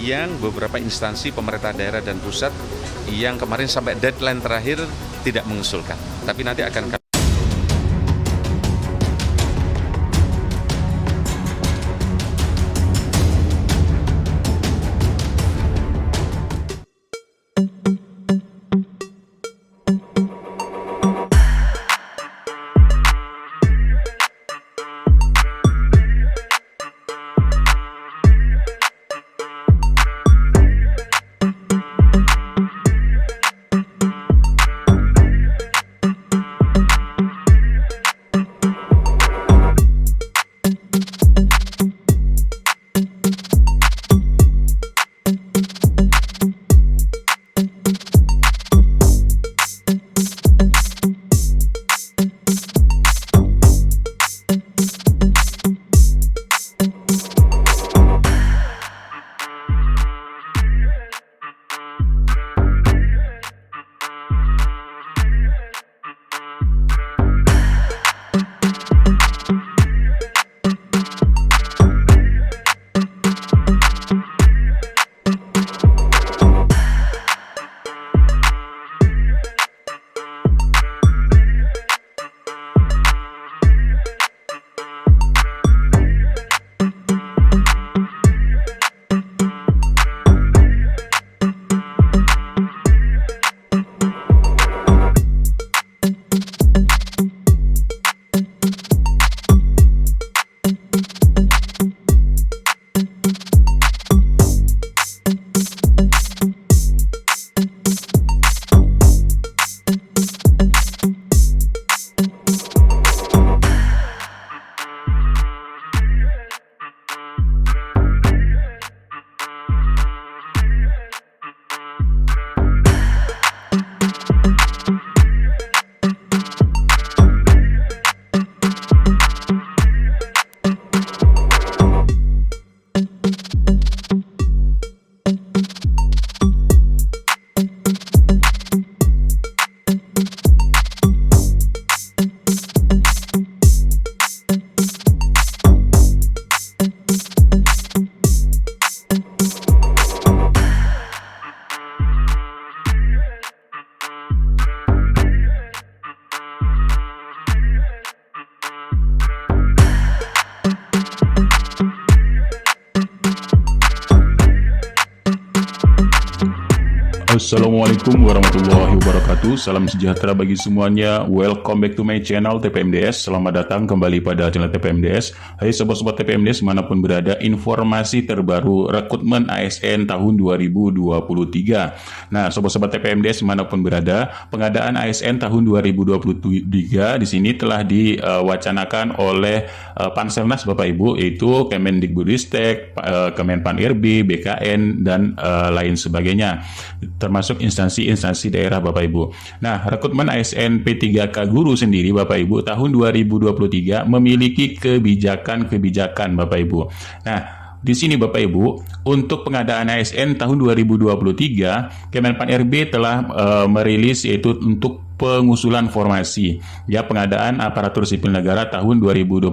yang beberapa instansi pemerintah daerah dan pusat yang kemarin sampai deadline terakhir tidak mengusulkan. Tapi nanti akan Assalamualaikum warahmatullahi wabarakatuh. Salam sejahtera bagi semuanya. Welcome back to my channel TPMDS. Selamat datang kembali pada channel TPMDS. Hai sobat-sobat TPMDS manapun berada, informasi terbaru rekrutmen ASN tahun 2023. Nah, sobat-sobat TPMDS manapun berada, pengadaan ASN tahun 2023 di sini telah diwacanakan oleh Panselnas Bapak Ibu, yaitu Kemendikbudristek, Kemenpan-RB, BKN dan lain sebagainya, termasuk instansi-instansi daerah Bapak Ibu. Nah, rekrutmen ASN P3K Guru sendiri Bapak Ibu tahun 2023 memiliki kebijakan-kebijakan Bapak Ibu. Nah, di sini Bapak Ibu, untuk pengadaan ASN tahun 2023, Kemenpan-RB telah merilis yaitu untuk pengusulan formasi ya pengadaan aparatur sipil negara tahun 2023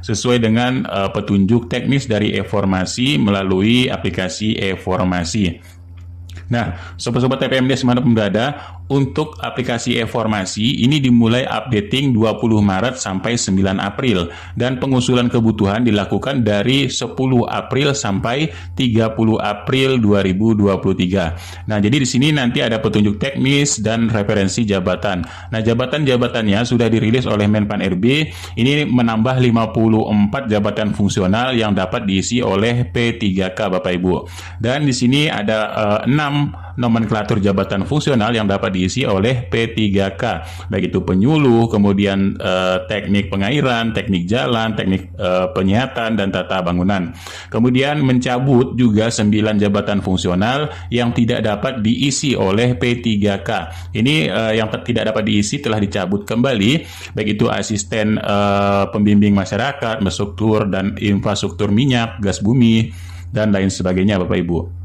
sesuai dengan petunjuk teknis dari e-formasi melalui aplikasi e-formasi. Nah, sobat-sobat TPMDS manapun berada, untuk aplikasi e-formasi ini dimulai updating 20 Maret sampai 9 April dan pengusulan kebutuhan dilakukan dari 10 April sampai 30 April 2023. Nah, jadi di sini nanti ada petunjuk teknis dan referensi jabatan. Nah, jabatan-jabatannya sudah dirilis oleh Menpan-RB. Ini menambah 54 jabatan fungsional yang dapat diisi oleh P3K Bapak Ibu. Dan di sini ada 6 nomenklatur jabatan fungsional yang dapat diisi oleh P3K, baik itu penyuluh, kemudian teknik pengairan, teknik jalan, teknik penyihatan dan tata bangunan. Kemudian mencabut juga 9 jabatan fungsional yang tidak dapat diisi oleh P3K. Ini yang tidak dapat diisi telah dicabut kembali, baik itu asisten pembimbing masyarakat, struktur dan infrastruktur minyak, gas bumi dan lain sebagainya Bapak Ibu.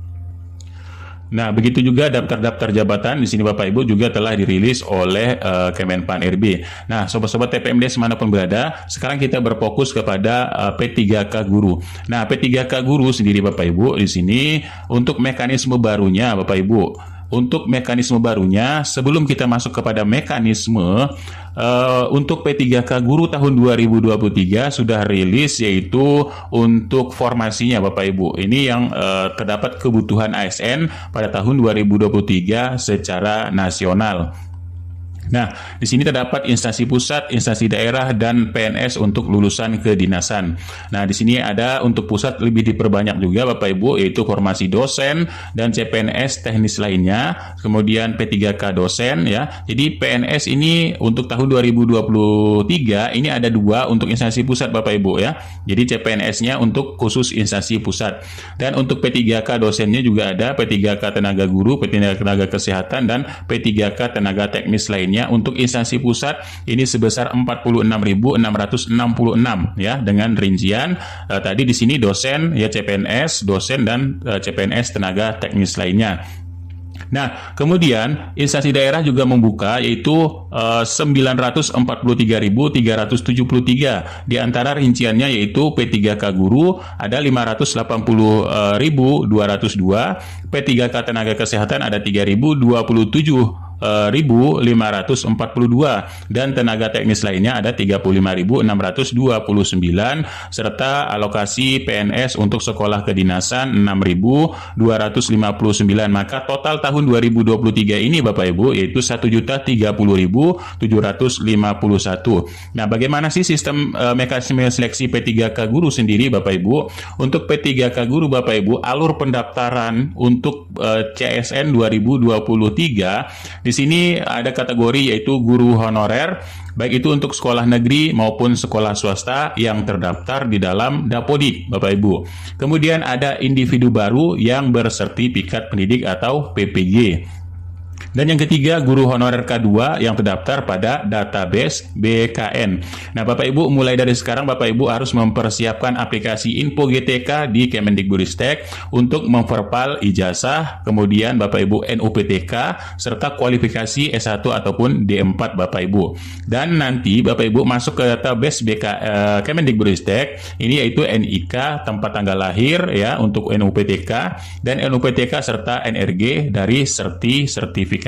Nah, begitu juga daftar-daftar jabatan di sini Bapak Ibu juga telah dirilis oleh Kemenpan RB. Nah, sobat-sobat TPMDS manapun berada, sekarang kita berfokus kepada P3K Guru. Nah, P3K Guru sendiri Bapak Ibu di sini untuk mekanisme barunya Bapak Ibu. Untuk mekanisme barunya, sebelum kita masuk kepada mekanisme, untuk P3K Guru tahun 2023 sudah rilis, yaitu untuk formasinya Bapak Ibu. Ini yang terdapat kebutuhan ASN pada tahun 2023 secara nasional. Nah, di sini terdapat instansi pusat, instansi daerah, dan PNS untuk lulusan kedinasan. Nah, di sini ada untuk pusat lebih diperbanyak juga Bapak Ibu, yaitu formasi dosen dan CPNS teknis lainnya, kemudian P3K dosen ya. Jadi PNS ini untuk tahun 2023 ini ada 2 untuk instansi pusat Bapak Ibu ya. Jadi CPNS-nya untuk khusus instansi pusat. Dan untuk P3K dosennya juga ada P3K tenaga guru, P3K tenaga kesehatan, dan P3K tenaga teknis lainnya. Untuk instansi pusat ini sebesar 46.666 ya, dengan rincian tadi di sini dosen ya, CPNS dosen, dan CPNS tenaga teknis lainnya. Nah, kemudian instansi daerah juga membuka, yaitu 943.373. Di antara rinciannya yaitu P3K Guru ada 580.202, P3K tenaga kesehatan ada 3.027. 1.542, dan tenaga teknis lainnya ada 35.629, serta alokasi PNS untuk sekolah kedinasan 6.259. Maka total tahun 2023 ini Bapak Ibu yaitu 1.030.751. Nah, bagaimana sih sistem mekanisme seleksi P3K Guru sendiri Bapak Ibu? Untuk P3K Guru Bapak Ibu, alur pendaftaran untuk CSN 2023 di sini ada kategori yaitu guru honorer, baik itu untuk sekolah negeri maupun sekolah swasta yang terdaftar di dalam Dapodik, Bapak Ibu. Kemudian ada individu baru yang bersertifikat pendidik atau PPG. Dan yang ketiga, guru honorer K2 yang terdaftar pada database BKN. Nah, Bapak Ibu, mulai dari sekarang Bapak Ibu harus mempersiapkan aplikasi Info GTK di Kemendikbudristek untuk memverpal ijazah, kemudian Bapak Ibu NUPTK, serta kualifikasi S1 ataupun D4 Bapak Ibu. Dan nanti Bapak Ibu masuk ke database Kemendikbudristek, ini yaitu NIK, tempat tanggal lahir ya untuk NUPTK, dan NUPTK serta NRG dari sertifikasi.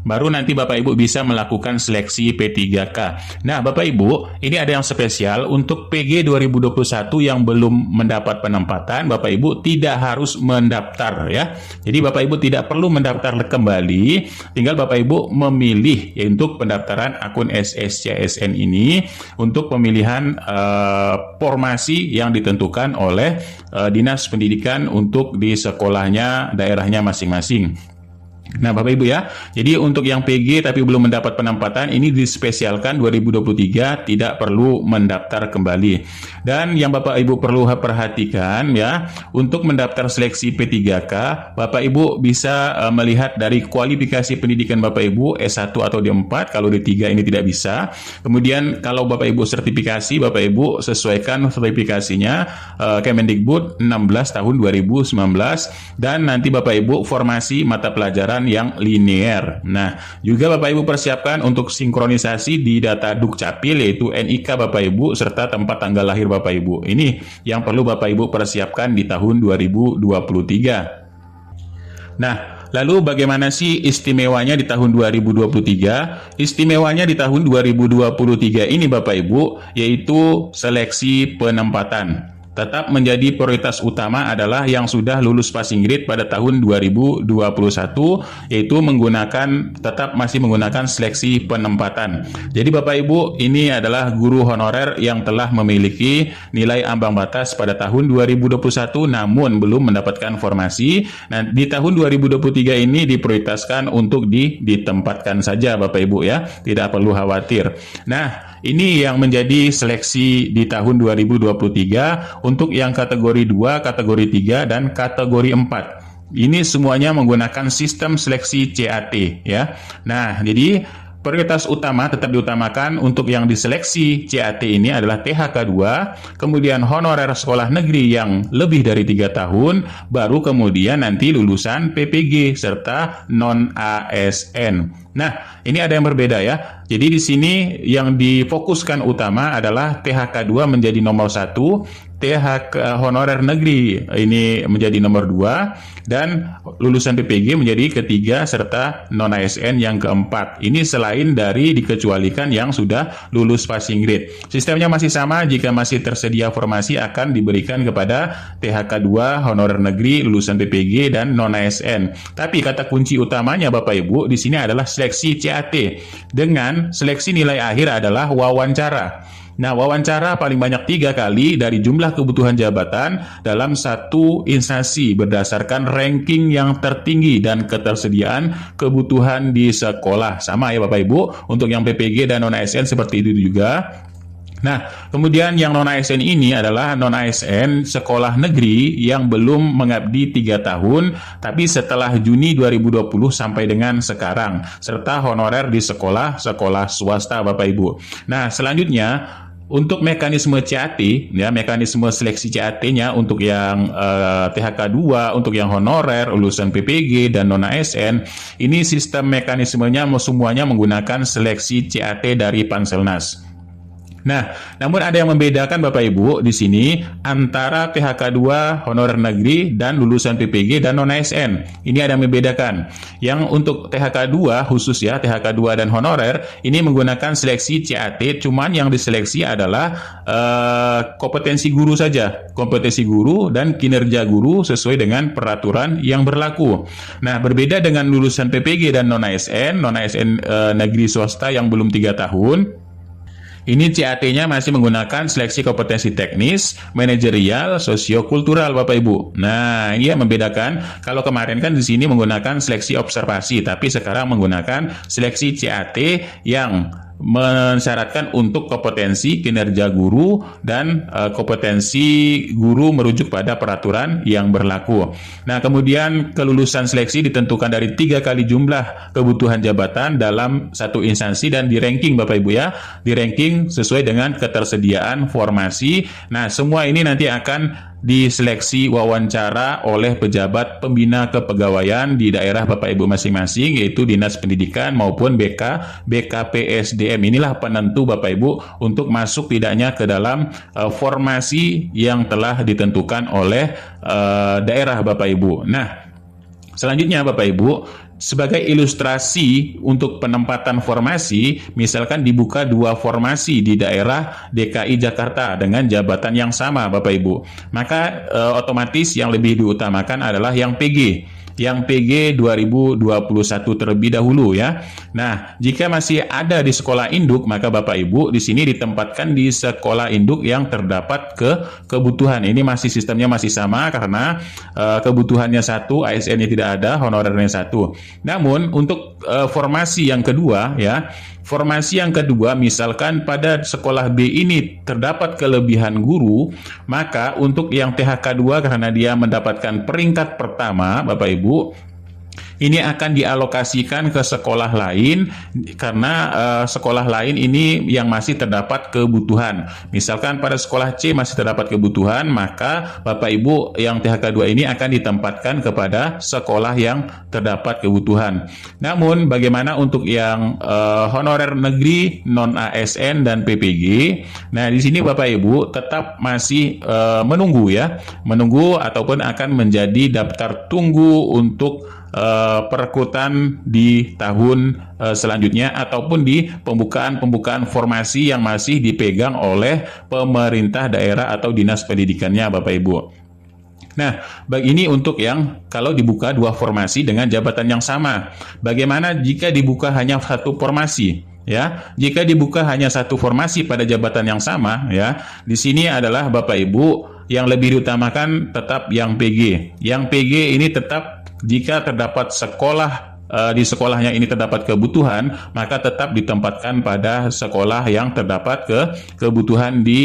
Baru nanti Bapak Ibu bisa melakukan seleksi P3K. Nah, Bapak Ibu, ini ada yang spesial untuk PG 2021 yang belum mendapat penempatan, Bapak Ibu tidak harus mendaftar ya. Jadi Bapak Ibu tidak perlu mendaftar kembali, tinggal Bapak Ibu memilih ya, untuk pendaftaran akun SSCSN ini untuk pemilihan formasi yang ditentukan oleh Dinas Pendidikan untuk di sekolahnya, daerahnya masing-masing. Nah, Bapak Ibu ya, jadi untuk yang PG tapi belum mendapat penempatan ini dispesialkan 2023 tidak perlu mendaftar kembali. Dan yang Bapak Ibu perlu perhatikan ya, untuk mendaftar seleksi P3K, Bapak Ibu bisa melihat dari kualifikasi pendidikan Bapak Ibu S1 atau D4, kalau D3 ini tidak bisa. Kemudian kalau Bapak Ibu sertifikasi, Bapak Ibu sesuaikan sertifikasinya Kemendikbud 16 tahun 2019, dan nanti Bapak Ibu formasi mata pelajaran yang linear. Nah, juga Bapak Ibu persiapkan untuk sinkronisasi di data Dukcapil yaitu NIK Bapak Ibu serta tempat tanggal lahir Bapak Ibu. Ini yang perlu Bapak Ibu persiapkan di tahun 2023. Nah, lalu bagaimana sih istimewanya di tahun 2023? Istimewanya di tahun 2023 ini Bapak Ibu yaitu seleksi penempatan. Tetap menjadi prioritas utama adalah yang sudah lulus passing grade pada tahun 2021, yaitu tetap masih menggunakan seleksi penempatan. Jadi Bapak Ibu, ini adalah guru honorer yang telah memiliki nilai ambang batas pada tahun 2021 namun belum mendapatkan formasi. Nah, di tahun 2023 ini diprioritaskan untuk ditempatkan saja Bapak Ibu ya, tidak perlu khawatir. Nah, ini yang menjadi seleksi di tahun 2023 untuk yang kategori 2, kategori 3, dan kategori 4. Ini semuanya menggunakan sistem seleksi CAT ya. Nah, jadi prioritas utama tetap diutamakan untuk yang diseleksi CAT ini adalah THK 2, kemudian honorer sekolah negeri yang lebih dari 3 tahun, baru kemudian nanti lulusan PPG serta non-ASN. Nah, ini ada yang berbeda ya. Jadi di sini yang difokuskan utama adalah THK 2 menjadi nomor 1, THK honorer negeri ini menjadi nomor 2, dan lulusan PPG menjadi ketiga serta non-ASN yang keempat. Ini selain dari dikecualikan yang sudah lulus passing grade. Sistemnya masih sama, jika masih tersedia formasi akan diberikan kepada THK 2, honorer negeri, lulusan PPG, dan non-ASN. Tapi kata kunci utamanya Bapak Ibu di sini adalah seleksi CAT. Dengan seleksi nilai akhir adalah wawancara. Nah, wawancara paling banyak 3 kali dari jumlah kebutuhan jabatan dalam satu instansi berdasarkan ranking yang tertinggi dan ketersediaan kebutuhan di sekolah. Sama ya Bapak Ibu, untuk yang PPG dan non-ASN seperti itu juga. Nah, kemudian yang non-ASN ini adalah non-ASN sekolah negeri yang belum mengabdi 3 tahun, tapi setelah Juni 2020 sampai dengan sekarang, serta honorer di sekolah swasta Bapak Ibu. Nah, selanjutnya untuk mekanisme CAT, ya mekanisme seleksi CAT-nya untuk yang THK 2, untuk yang honorer, lulusan PPG, dan non-ASN, ini sistem mekanismenya semuanya menggunakan seleksi CAT dari Panselnas. Nah, namun ada yang membedakan Bapak Ibu di sini antara THK 2, honorer negeri, dan lulusan PPG dan non-ASN. Ini ada yang membedakan. Yang untuk THK 2 khusus ya, THK 2 dan honorer, ini menggunakan seleksi CAT, cuman yang diseleksi adalah kompetensi guru saja. Kompetensi guru dan kinerja guru sesuai dengan peraturan yang berlaku. Nah, berbeda dengan lulusan PPG dan non-ASN negeri swasta yang belum 3 tahun, ini CAT-nya masih menggunakan seleksi kompetensi teknis, manajerial, sosiokultural Bapak Ibu. Nah, ini yang membedakan. Kalau kemarin kan di sini menggunakan seleksi observasi, tapi sekarang menggunakan seleksi CAT yang mensyaratkan untuk kompetensi kinerja guru dan kompetensi guru merujuk pada peraturan yang berlaku. Nah, kemudian kelulusan seleksi ditentukan dari 3 kali jumlah kebutuhan jabatan dalam satu instansi dan di ranking Bapak Ibu ya, di ranking sesuai dengan ketersediaan formasi. Nah, semua ini nanti akan diseleksi wawancara oleh pejabat pembina kepegawaian di daerah Bapak Ibu masing-masing, yaitu Dinas Pendidikan maupun BKPSDM. Inilah penentu Bapak Ibu untuk masuk tidaknya ke dalam formasi yang telah ditentukan oleh daerah Bapak Ibu. Nah, selanjutnya Bapak Ibu, sebagai ilustrasi untuk penempatan formasi, misalkan dibuka 2 formasi di daerah DKI Jakarta dengan jabatan yang sama Bapak Ibu, maka otomatis yang lebih diutamakan adalah yang PG. Yang PG 2021 terlebih dahulu ya. Nah, jika masih ada di sekolah induk, maka Bapak Ibu di sini ditempatkan di sekolah induk yang terdapat kebutuhan. Ini masih sistemnya masih sama karena kebutuhannya 1, ASN-nya tidak ada, honorernya 1. Namun untuk formasi yang kedua ya, formasi yang kedua misalkan pada sekolah B ini terdapat kelebihan guru, maka untuk yang THK 2 karena dia mendapatkan peringkat pertama Bapak Ibu, ini akan dialokasikan ke sekolah lain karena sekolah lain ini yang masih terdapat kebutuhan. Misalkan pada sekolah C masih terdapat kebutuhan, maka Bapak Ibu yang THK 2 ini akan ditempatkan kepada sekolah yang terdapat kebutuhan. Namun bagaimana untuk yang honorer negeri, non-ASN dan PPG? Nah, di sini Bapak Ibu tetap masih menunggu ya, menunggu ataupun akan menjadi daftar tunggu untuk perekrutan di tahun selanjutnya ataupun di pembukaan formasi yang masih dipegang oleh pemerintah daerah atau dinas pendidikannya Bapak Ibu. Nah, ini untuk yang kalau dibuka 2 formasi dengan jabatan yang sama. Bagaimana jika dibuka hanya 1 formasi? Ya, jika dibuka hanya 1 formasi pada jabatan yang sama, ya, di sini adalah Bapak Ibu yang lebih diutamakan tetap yang PG. Yang PG ini tetap jika terdapat sekolah di sekolahnya ini terdapat kebutuhan, maka tetap ditempatkan pada sekolah yang terdapat kebutuhan di